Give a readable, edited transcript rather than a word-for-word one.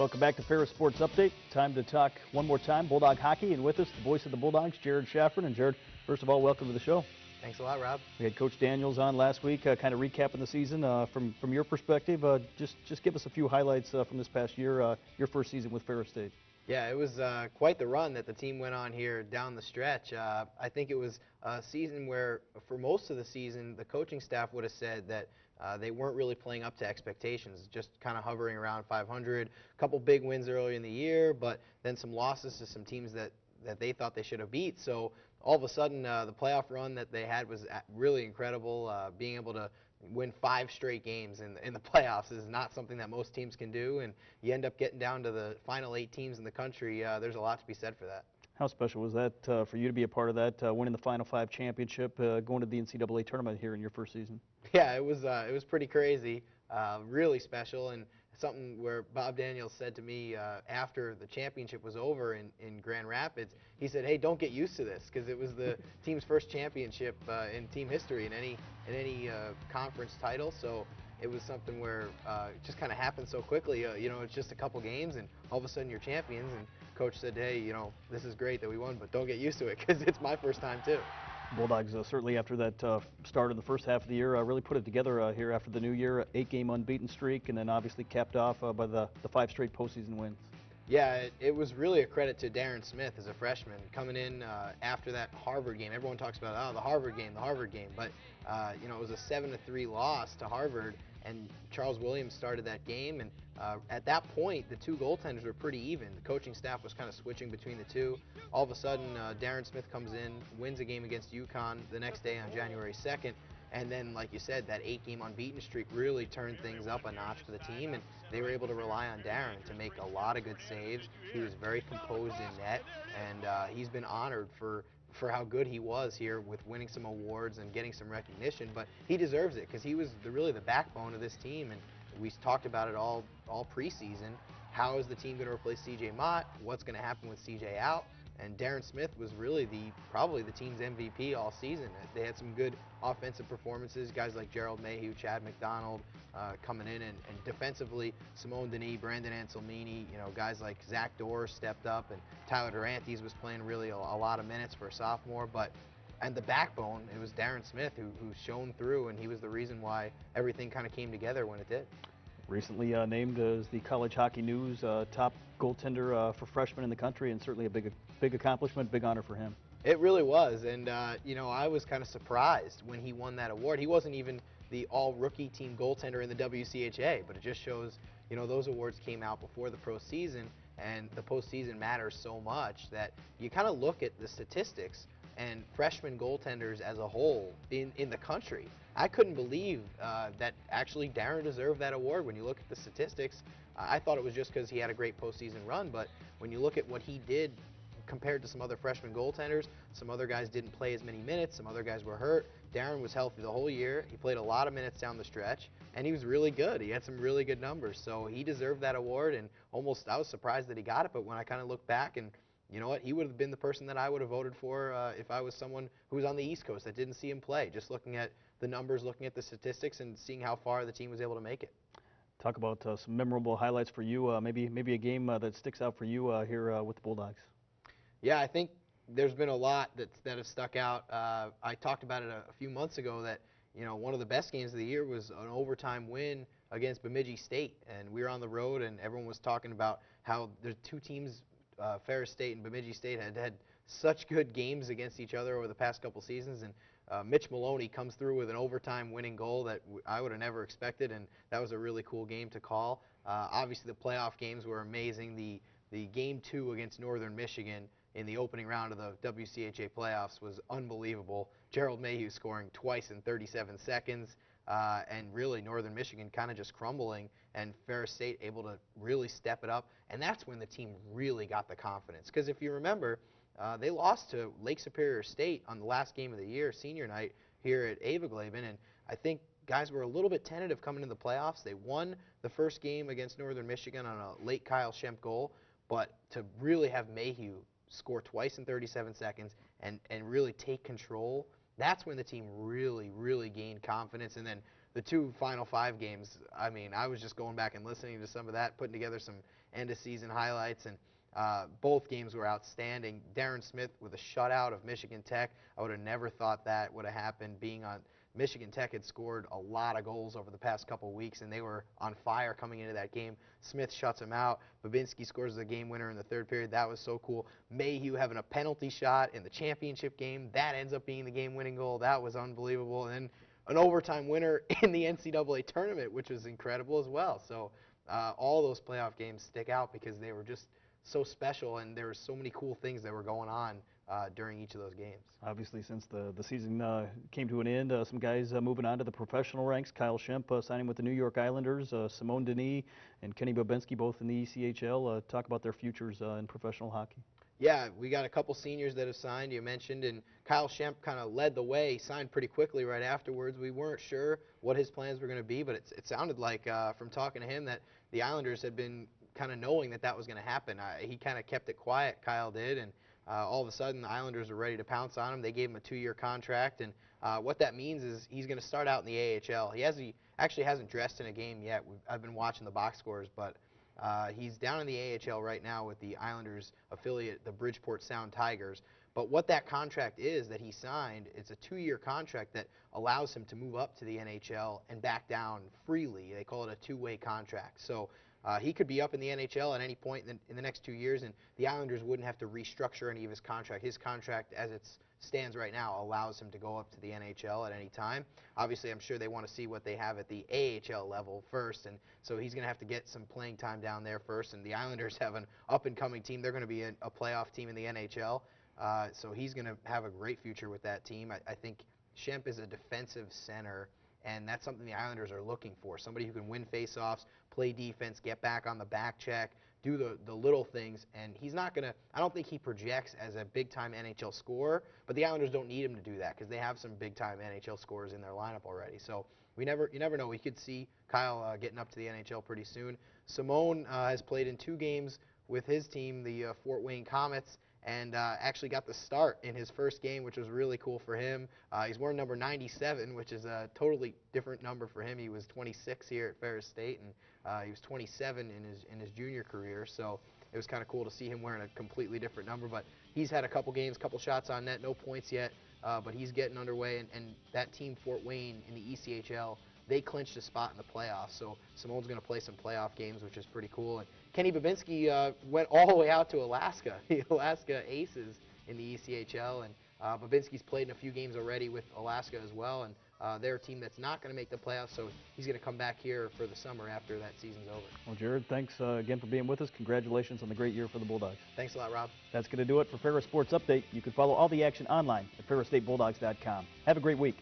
Welcome back to Ferris Sports Update. Time to talk one more time Bulldog hockey, and with us, the voice of the Bulldogs, Shafran. And Jared, first of all, welcome to the show. Thanks a lot, Rob. We had Coach Daniels on last week, kind of recapping the season. From your perspective, just give us a few highlights from this past year, your first season with Ferris State. Yeah, it was quite the run that the team went on here down the stretch. I think it was a season where, for most of the season, the coaching staff would have said that they weren't really playing up to expectations, just kind of hovering around 500. A couple big wins early in the year, but then some losses to some teams that they thought they should have beat. So all of a sudden, the playoff run that they had was really incredible. Being able to win 5 straight games in the playoffs is not something that most teams can do, and you end up getting down to the final 8 teams in the country. There's a lot to be said for that. How special was that for you to be a part of that, winning the Final 5 championship, going to the NCAA tournament here in your first season? Yeah, it was pretty crazy, really special, and something where Bob Daniels said to me after the championship was over in Grand Rapids, he said, "Hey, don't get used to this," because it was the team's first championship in team history in any conference title. So it was something where it just kind of happened so quickly. You know, it's just a couple games, and all of a sudden you're champions. And Coach said, "Hey, you know, this is great that we won, but don't get used to it because it's my first time too." Bulldogs certainly after that start in the first half of the year really put it together here after the new year, 8-game unbeaten streak, and then obviously capped off by the 5 straight postseason wins. Yeah, it was really a credit to Darren Smith as a freshman coming in after that Harvard game. Everyone talks about the Harvard game, but you know, it was a 7-3 loss to Harvard, and Charles Williams started that game, and at that point the 2 goaltenders were pretty even. The coaching staff was kind of switching between the 2. All of a sudden Darren Smith comes in, wins a game against UConn the next day on January 2nd, and then, like you said, that 8-game unbeaten streak really turned things up a notch for the team, and they were able to rely on Darren to make a lot of good saves. He was very composed in net, and he's been honored for how good he was here with winning some awards and getting some recognition, but he deserves it because he was really the backbone of this team, and we talked about it all preseason. How is the team going to replace C.J. Mott? What's going to happen with C.J. out? And Darren Smith was really probably the team's MVP all season. They had some good offensive performances, guys like Gerald Mayhew, Chad McDonald coming in, and defensively, Simone Denis, Brandon Anselmini, you know, guys like Zach Dorr stepped up, and Tyler Durantes was playing really a lot of minutes for a sophomore, and the backbone, it was Darren Smith who shone through, and he was the reason why everything kind of came together when it did. Recently named as the College Hockey News top goaltender for freshmen in the country, and certainly a big accomplishment, big honor for him. It really was, and you know, I was kind of surprised when he won that award. He wasn't even the all-rookie team goaltender in the WCHA, but it just shows, you know, those awards came out before the postseason, and the postseason matters so much that you kind of look at the statistics and freshman goaltenders as a whole in the country. I couldn't believe that actually Darren deserved that award. When you look at the statistics, I thought it was just because he had a great postseason run, but when you look at what he did compared to some other freshman goaltenders, some other guys didn't play as many minutes, some other guys were hurt. Darren was healthy the whole year. He played a lot of minutes down the stretch, and he was really good. He had some really good numbers, so he deserved that award, and I was surprised that he got it, but when I kind of look back, and you know what, he would have been the person that I would have voted for if I was someone who was on the East Coast that didn't see him play, just looking at the numbers, looking at the statistics, and seeing how far the team was able to make it. Talk about some memorable highlights for you, maybe a game that sticks out for you here with the Bulldogs. Yeah, I think there's been a lot that have stuck out. I talked about it a few months ago that, you know, one of the best games of the year was an overtime win against Bemidji State, and we were on the road, and everyone was talking about how the 2 teams, Ferris State and Bemidji State, had such good games against each other over the past couple seasons, and Mitch Maloney comes through with an overtime winning goal that I would have never expected, and that was a really cool game to call. Obviously, the playoff games were amazing. The Game 2 against Northern Michigan in the opening round of the WCHA playoffs was unbelievable. Gerald Mayhew scoring twice in 37 seconds, and really Northern Michigan kind of just crumbling, and Ferris State able to really step it up, and that's when the team really got the confidence. Because if you remember, they lost to Lake Superior State on the last game of the year, senior night, here at Avaglaben, and I think guys were a little bit tentative coming into the playoffs. They won the first game against Northern Michigan on a late Kyle Schemp goal, but to really have Mayhew score twice in 37 seconds and really take control, that's when the team really gained confidence. And then the two Final Five games, I mean, I was just going back and listening to some of that, putting together some end-of-season highlights, and both games were outstanding. Darren Smith with a shutout of Michigan Tech. I would have never thought that would have happened. Michigan Tech had scored a lot of goals over the past couple of weeks, and they were on fire coming into that game. Smith shuts them out. Babinski scores the game winner in the third period. That was so cool. Mayhew having a penalty shot in the championship game. That ends up being the game-winning goal. That was unbelievable. And then an overtime winner in the NCAA tournament, which was incredible as well. So all those playoff games stick out because they were just so special, and there were so many cool things that were going on during each of those games. Obviously, since the season came to an end, some guys moving on to the professional ranks. Kyle Schemp signing with the New York Islanders, Simone Denis and Kenny Babinski both in the ECHL. Talk about their futures in professional hockey. Yeah, we got a couple seniors that have signed, you mentioned, and Kyle Schemp kind of led the way. He signed pretty quickly right afterwards. We weren't sure what his plans were going to be, but it sounded like from talking to him that the Islanders had been kind of knowing that was going to happen. He kind of kept it quiet, Kyle did, and all of a sudden the Islanders are ready to pounce on him. They gave him a 2-year contract, and what that means is he's going to start out in the AHL. He actually hasn't dressed in a game yet. I've been watching the box scores, but he's down in the AHL right now with the Islanders affiliate, the Bridgeport Sound Tigers. But what that contract is that he signed, it's a 2-year contract that allows him to move up to the NHL and back down freely. They call it a two-way contract. So he could be up in the NHL at any point in the next 2 years, and the Islanders wouldn't have to restructure any of his contract. His contract, as it stands right now, allows him to go up to the NHL at any time. Obviously, I'm sure they want to see what they have at the AHL level first, and so he's going to have to get some playing time down there first. And the Islanders have an up-and-coming team. They're going to be a playoff team in the NHL, so he's going to have a great future with that team. I think Schemp is a defensive center, and that's something the Islanders are looking for. Somebody who can win faceoffs, play defense, get back on the back check, do the little things. And he's not going to, I don't think he projects as a big-time NHL scorer, but the Islanders don't need him to do that because they have some big-time NHL scorers in their lineup already. So you never know. We could see Kyle getting up to the NHL pretty soon. Simone has played in 2 games with his team, the Fort Wayne Comets, and actually got the start in his first game, which was really cool for him. He's wearing number 97, which is a totally different number for him. He was 26 here at Ferris State, and he was 27 in his junior career, so it was kind of cool to see him wearing a completely different number. But he's had a couple games, couple shots on net, no points yet, but he's getting underway, and that team, Fort Wayne, in the ECHL, they clinched a spot in the playoffs, so Simone's going to play some playoff games, which is pretty cool. And Kenny Babinski went all the way out to Alaska, the Alaska Aces in the ECHL, and Babinski's played in a few games already with Alaska as well, and they're a team that's not going to make the playoffs, so he's going to come back here for the summer after that season's over. Well, Jared, thanks again for being with us. Congratulations on the great year for the Bulldogs. Thanks a lot, Rob. That's going to do it for Ferris Sports Update. You can follow all the action online at ferrisstatebulldogs.com. Have a great week.